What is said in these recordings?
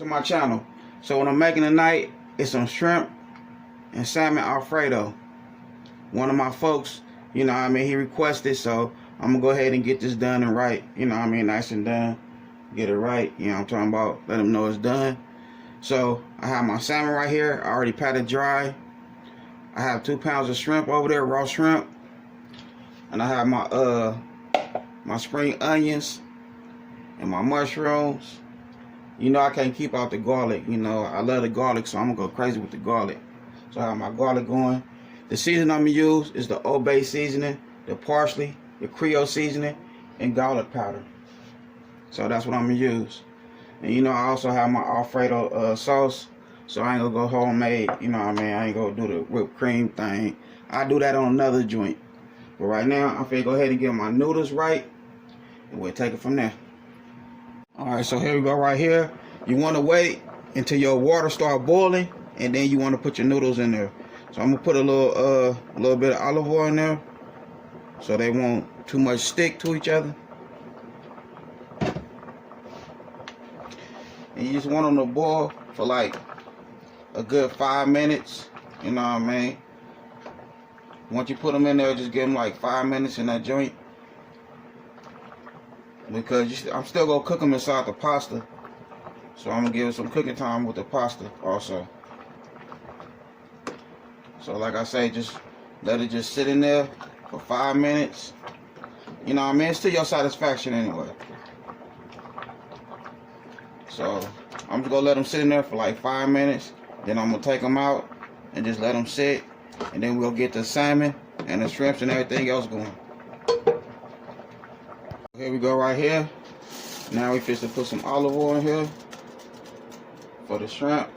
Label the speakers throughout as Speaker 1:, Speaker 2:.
Speaker 1: To my channel. So what I'm making tonight is some shrimp and salmon Alfredo. One of my folks, you know what I mean, he requested, so I'm gonna go ahead and get this done and right, you know what I mean, nice and done. Get it right, you know what I'm talking about, let him know it's done. So I have my salmon right here, I already patted dry. I have 2 pounds of shrimp over there, raw shrimp. And I have my spring onions and my mushrooms. You know I can't keep out the garlic. You know, I love the garlic, so I'm gonna go crazy with the garlic. So I have my garlic going. The seasoning I'm gonna use is the Old Bay seasoning, the parsley, the Creole seasoning, and garlic powder. So that's what I'm gonna use. And you know, I also have my Alfredo sauce. So I ain't gonna go homemade, you know what I mean? I ain't gonna do the whipped cream thing. I do that on another joint. But right now, I'm finna go ahead and get my noodles right, and we'll take it from there. Alright, so here we go right here. You want to wait until your water start boiling, and then you want to put your noodles in there. So I'm gonna put a little bit of olive oil in there, so they won't too much stick to each other. And you just want them to boil for like a good 5 minutes. You know what I mean? Once you put them in there, just give them like 5 minutes in that joint. Because I'm still gonna cook them inside the pasta, so I'm gonna give it some cooking time with the pasta also. So like I say, just let it just sit in there for 5 minutes. You know what I mean? It's to your satisfaction anyway. So I'm just gonna let them sit in there for like 5 minutes. Then I'm gonna take them out and just let them sit, and then we'll get the salmon and the shrimps and everything else going. Here we go right here. Now we fix to put some olive oil in here for the shrimp.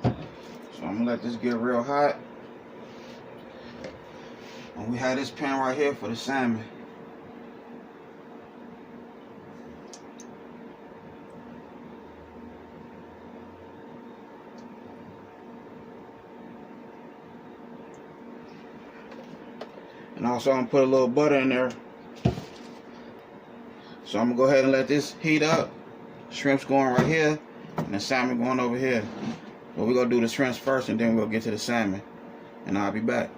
Speaker 1: So I'm gonna let this get real hot. And we have this pan right here for the salmon. And also I'm gonna put a little butter in there. So I'm gonna go ahead and let this heat up. Shrimp's going right here, and the salmon going over here. But we're gonna do the shrimps first, and then we'll get to the salmon. And I'll be back.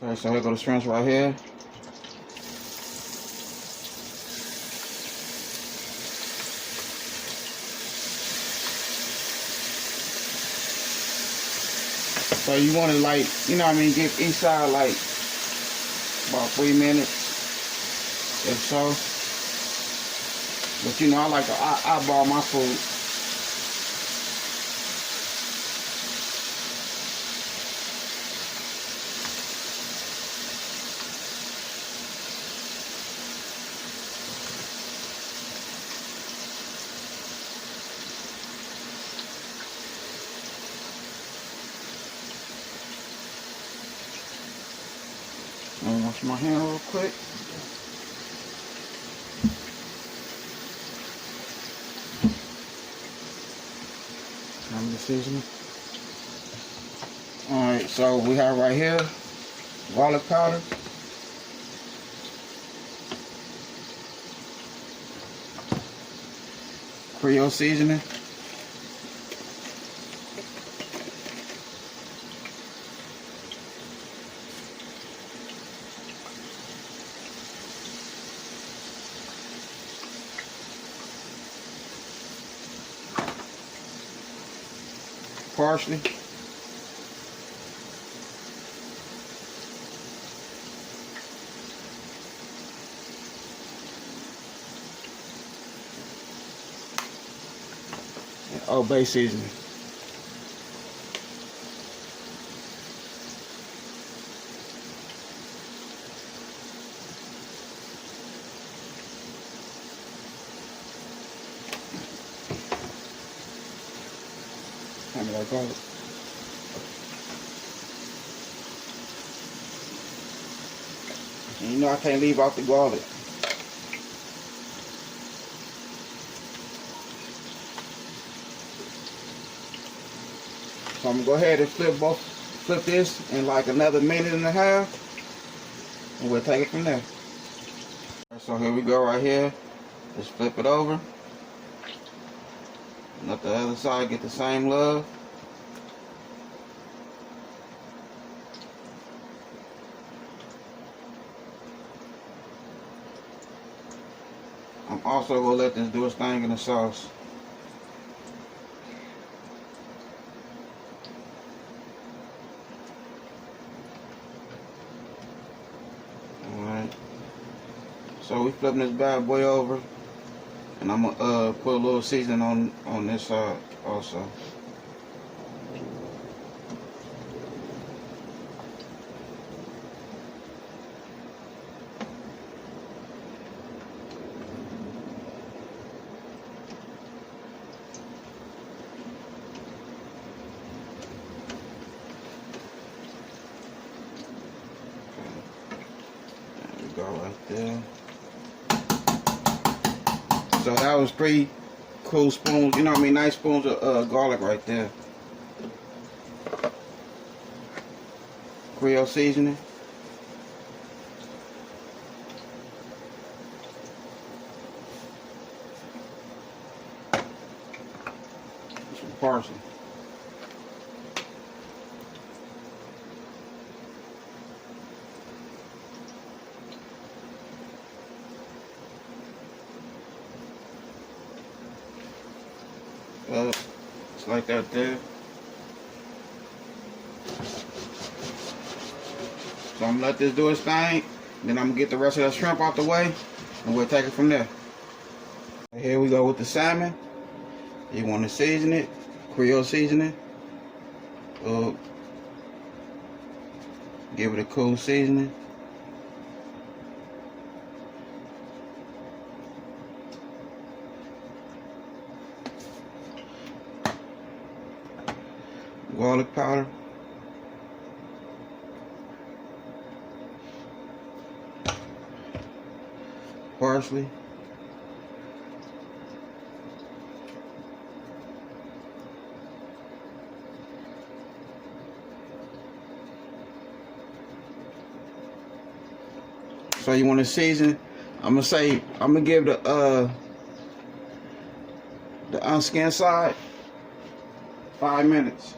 Speaker 1: Okay, so here go the shrimps right here. So you want to, like, you know what I mean, give each side like about 3 minutes if so. But you know, I like to eyeball my food. I'm gonna wash my hand real quick. I'm the seasoning. Alright, so we have right here garlic powder, Creole seasoning, parsley, and Old Bay seasoning. Kind of like garlic. And you know I can't leave out the garlic. So I'm gonna go ahead and flip this in like another minute and a half, and we'll take it from there. So here we go right here. Just flip it over. Let the other side get the same love. I'm also going to let this do its thing in the sauce. Alright. So we flipping this bad boy over. And I'm going to put a little seasoning on this side also. Go right there. So that was 3 cool spoons, you know what I mean, nice spoons of garlic right there. Creole seasoning. Some parsley. Just like that there. So I'm gonna let this do its thing. Then I'm gonna get the rest of that shrimp out the way, and we'll take it from there. Here we go with the salmon. You want to season it, Creole seasoning. Give it a cool seasoning. Garlic powder. Parsley. So you want to season. I'm gonna give the unskinned side 5 minutes.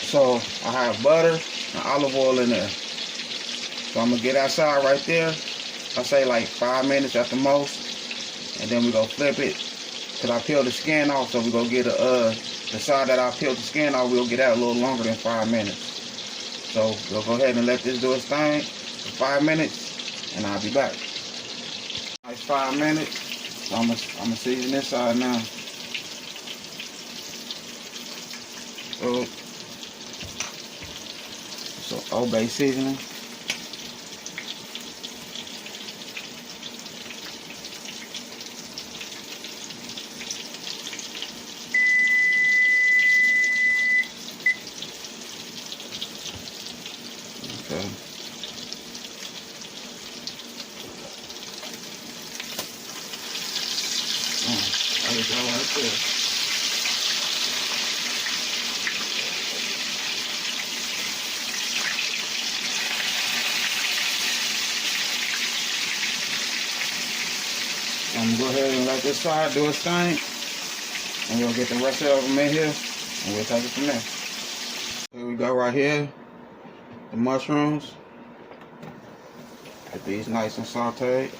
Speaker 1: So I have butter and olive oil in there. So I'm gonna get that side right there. I say like 5 minutes at the most, and then we go flip it. Cause I peeled the skin off, so we go get the side that I peeled the skin off. We'll get that a little longer than 5 minutes. So we'll go ahead and let this do its thing for 5 minutes, and I'll be back. Nice 5 minutes. So I'm gonna season this side now. So Old Bay seasoning. Okay. There we go right there. I'm gonna go ahead and let this side do its thing, and we'll get the rest of them in here, and we'll take it from there. Here we go right here, the mushrooms. Get these nice and sauteed.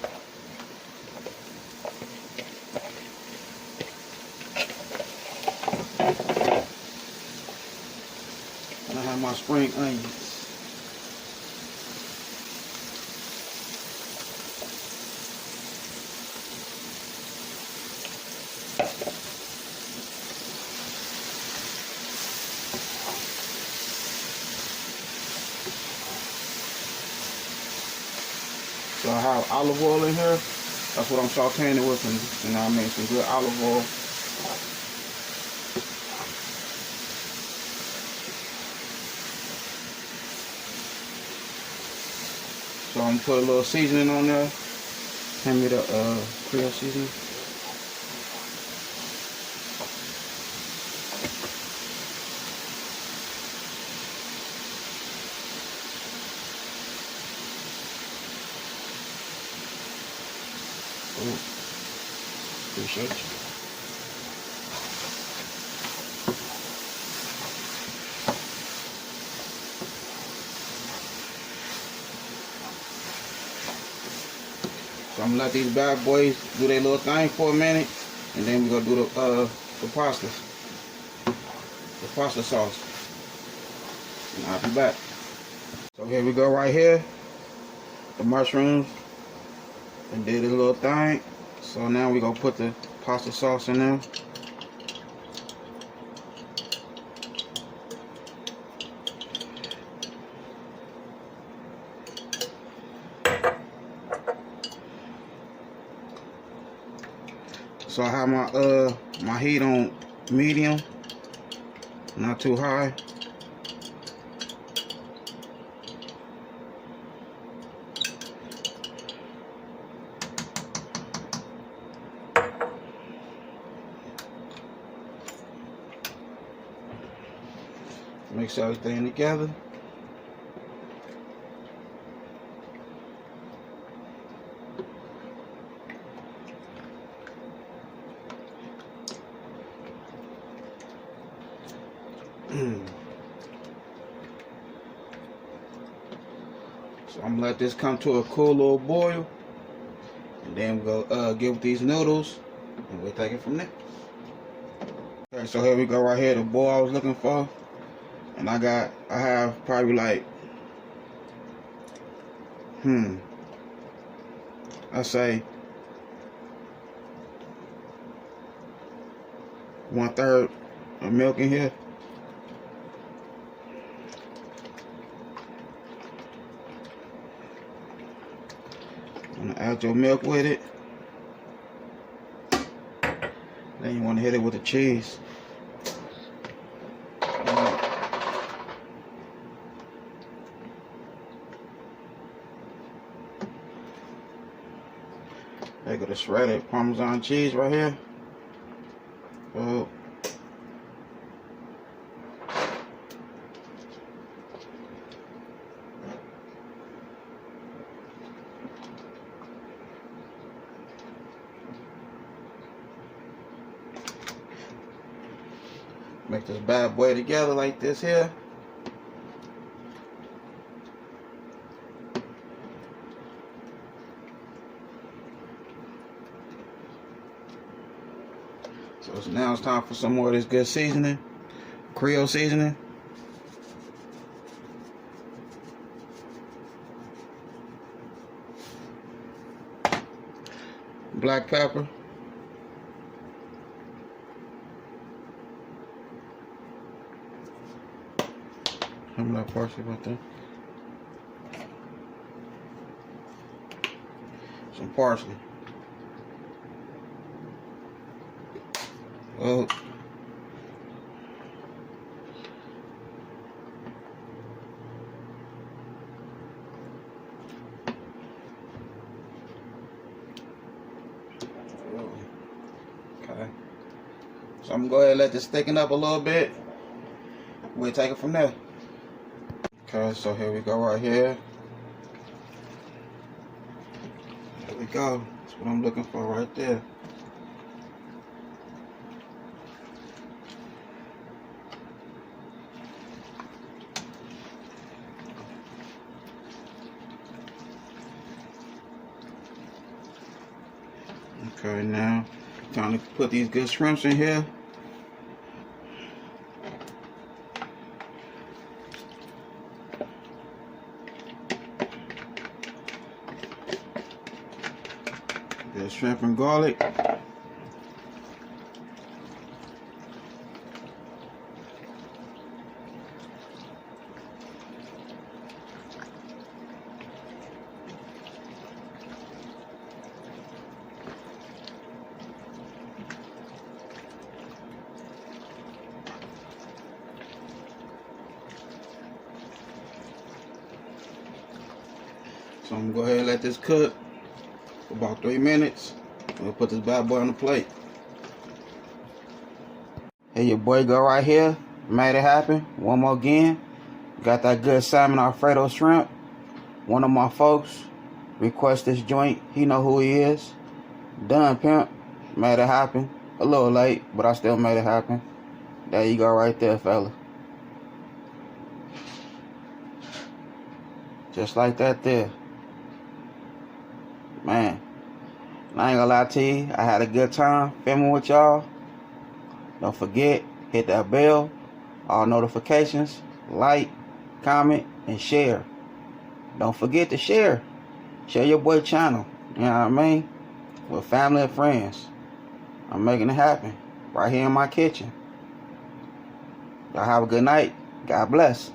Speaker 1: And I have my spring onions. So I have olive oil in here. That's what I'm sauteing it with, and you know what I mean, some good olive oil. So I'm gonna put a little seasoning on there. Hand me the Creole seasoning. Ooh, appreciate you. So I'm gonna let these bad boys do their little thing for a minute, and then we're gonna do the pasta sauce. And I'll be back. So here we go right here. The mushrooms and did a little thing. So now we're gonna put the pasta sauce in there. So I have my heat on medium, not too high. Mix everything together. So I'm gonna let this come to a cool little boil, and then we'll go get with these noodles, and we'll take it from there. Okay, so here we go right here, the bowl I was looking for, and I have probably like, I say 1/3 of milk in here. I'm gonna add your milk with it. Then you want to hit it with the cheese. There go the shredded parmesan cheese right here. Oh. Make this bad boy together like this here. So now it's time for some more of this good seasoning, Creole seasoning. Black pepper. Some of that parsley right there. Some parsley. Oh. Okay. So I'm gonna go ahead and let this thicken up a little bit. We'll take it from there. Okay, so here we go right here. There we go. That's what I'm looking for right there. Okay, now time to put these good shrimps in here. Good shrimp and garlic. So I'm gonna go ahead and let this cook for about 3 minutes. We'll put this bad boy on the plate. Here your boy go right here. Made it happen. One more again. Got that good salmon Alfredo shrimp. One of my folks request this joint. He know who he is. Done, pimp. Made it happen. A little late, but I still made it happen. There you go right there, fella. Just like that there. Man, I ain't gonna lie to you. I had a good time filming with y'all. Don't forget, hit that bell, all notifications, like, comment, and share. Don't forget to share. Share your boy channel. You know what I mean? With family and friends. I'm making it happen right here in my kitchen. Y'all have a good night. God bless.